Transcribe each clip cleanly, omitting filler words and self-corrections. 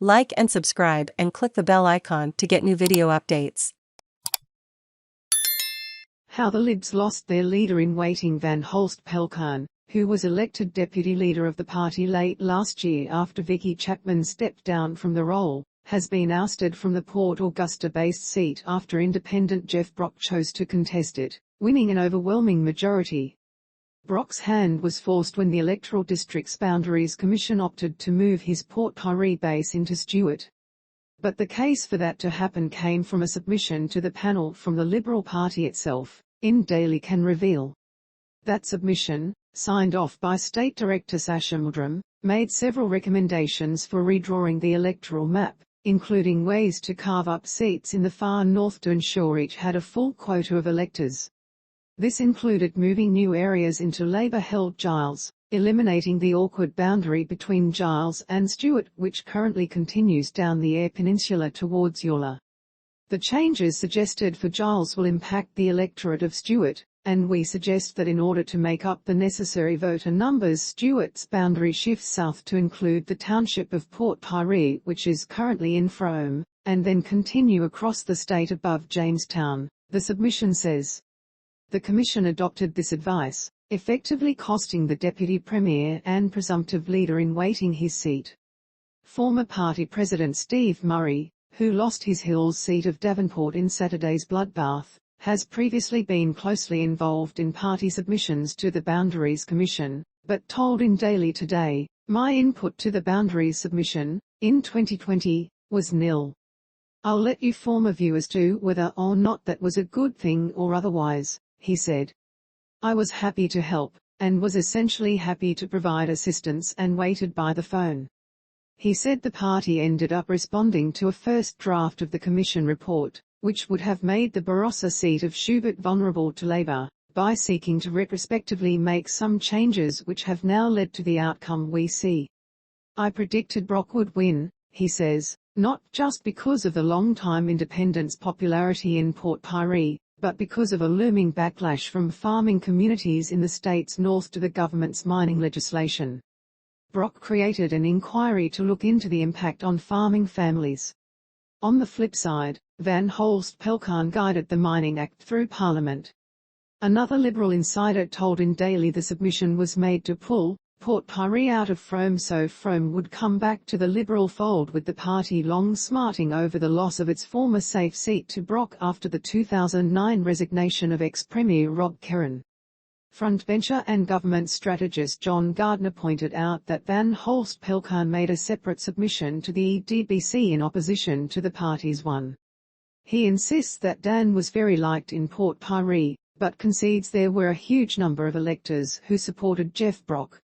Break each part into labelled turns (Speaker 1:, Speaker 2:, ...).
Speaker 1: Like and subscribe and click the bell icon to get new video updates.
Speaker 2: How the Libs lost their leader-in-waiting Holst Pellekaan, who was elected deputy leader of the party late last year after Vickie Chapman stepped down from the role, has been ousted from the Port Augusta-based seat after independent Geoff Brock chose to contest it, winning an overwhelming majority. Brock's hand was forced when the Electoral District's Boundaries Commission opted to move his Port Pirie base into Stuart. But the case for that to happen came from a submission to the panel from the Liberal Party itself, InDaily can reveal. That submission, signed off by State Director Sascha Meldrum, made several recommendations for redrawing the electoral map, including ways to carve up seats in the far north to ensure each had a full quota of electors. This included moving new areas into Labour-held Giles, eliminating the awkward boundary between Giles and Stuart which currently continues down the Eyre Peninsula towards Whyalla. The changes suggested for Giles will impact the electorate of Stuart, and we suggest that in order to make up the necessary voter numbers, Stuart's boundary shifts south to include the township of Port Pirie, which is currently in Frome, and then continue across the state above Jamestown, the submission says. The Commission adopted this advice, effectively costing the Deputy Premier and presumptive leader-in-waiting his seat. Former party president Steve Murray, who lost his Hills seat of Davenport in Saturday's bloodbath, has previously been closely involved in party submissions to the Boundaries Commission, but told InDaily today, "My input to the Boundaries submission, in 2020, was nil. I'll let you form a view as to whether or not that was a good thing or otherwise," he said. "I was happy to help, and was essentially happy to provide assistance and waited by the phone." He said the party ended up responding to a first draft of the Commission report, which would have made the Barossa seat of Schubert vulnerable to Labour, by seeking to retrospectively make some changes which have now led to the outcome we see. "I predicted Brock would win," he says, "not just because of the long-time independent's popularity in Port Pirie, but because of a looming backlash from farming communities in the state's north to the government's mining legislation." Brock created an inquiry to look into the impact on farming families. On the flip side, Holst Pellekaan guided the Mining Act through Parliament. Another Liberal insider told InDaily the submission was made to pull Port Pirie out of Frome so Frome would come back to the Liberal fold, with the party long smarting over the loss of its former safe seat to Brock after the 2009 resignation of ex-Premier Rob Kerin. Frontbencher and government strategist John Gardner pointed out that Holst Pellekaan made a separate submission to the EDBC in opposition to the party's one. He insists that Dan was very liked in Port Pirie, but concedes there were a huge number of electors who supported Geoff Brock.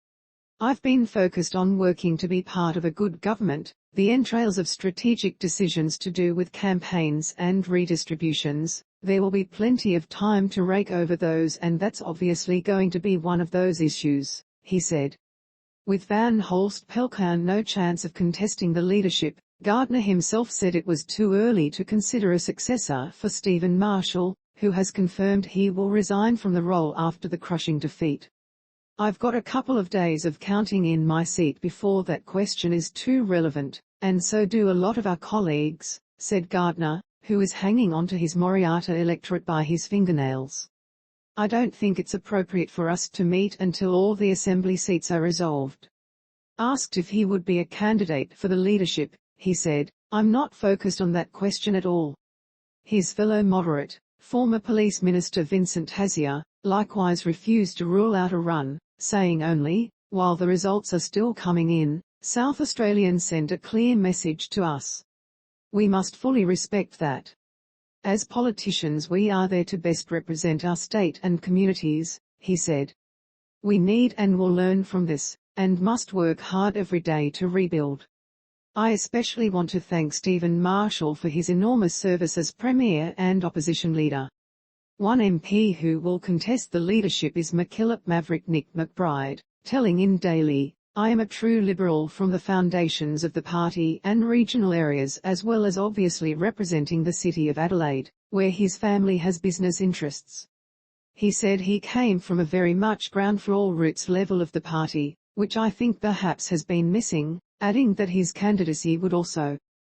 Speaker 2: "I've been focused on working to be part of a good government, the entrails of strategic decisions to do with campaigns and redistributions. There will be plenty of time to rake over those, and that's obviously going to be one of those issues," he said. With Holst Pellekaan no chance of contesting the leadership, Gardner himself said it was too early to consider a successor for Stephen Marshall, who has confirmed he will resign from the role after the crushing defeat. "I've got a couple of days of counting in my seat before that question is too relevant, and so do a lot of our colleagues," said Gardner, who is hanging on to his Moriata electorate by his fingernails. "I don't think it's appropriate for us to meet until all the assembly seats are resolved." Asked if he would be a candidate for the leadership, he said, "I'm not focused on that question at all." His fellow moderate, former police minister Vincent Hassia, likewise refused to rule out a run, saying only, "While the results are still coming in, South Australians send a clear message to us. We must fully respect that. As politicians we are there to best represent our state and communities," he said. "We need and will learn from this, and must work hard every day to rebuild. I especially want to thank Stephen Marshall for his enormous service as Premier and Opposition Leader." One MP who will contest the leadership is McKillop Maverick Nick McBride, telling InDaily, "I am a true Liberal from the foundations of the party and regional areas, as well as obviously representing the city of Adelaide, where his family has business interests." He said he came from a very much ground floor roots level of the party, which I think perhaps has been missing, adding that his candidacy would also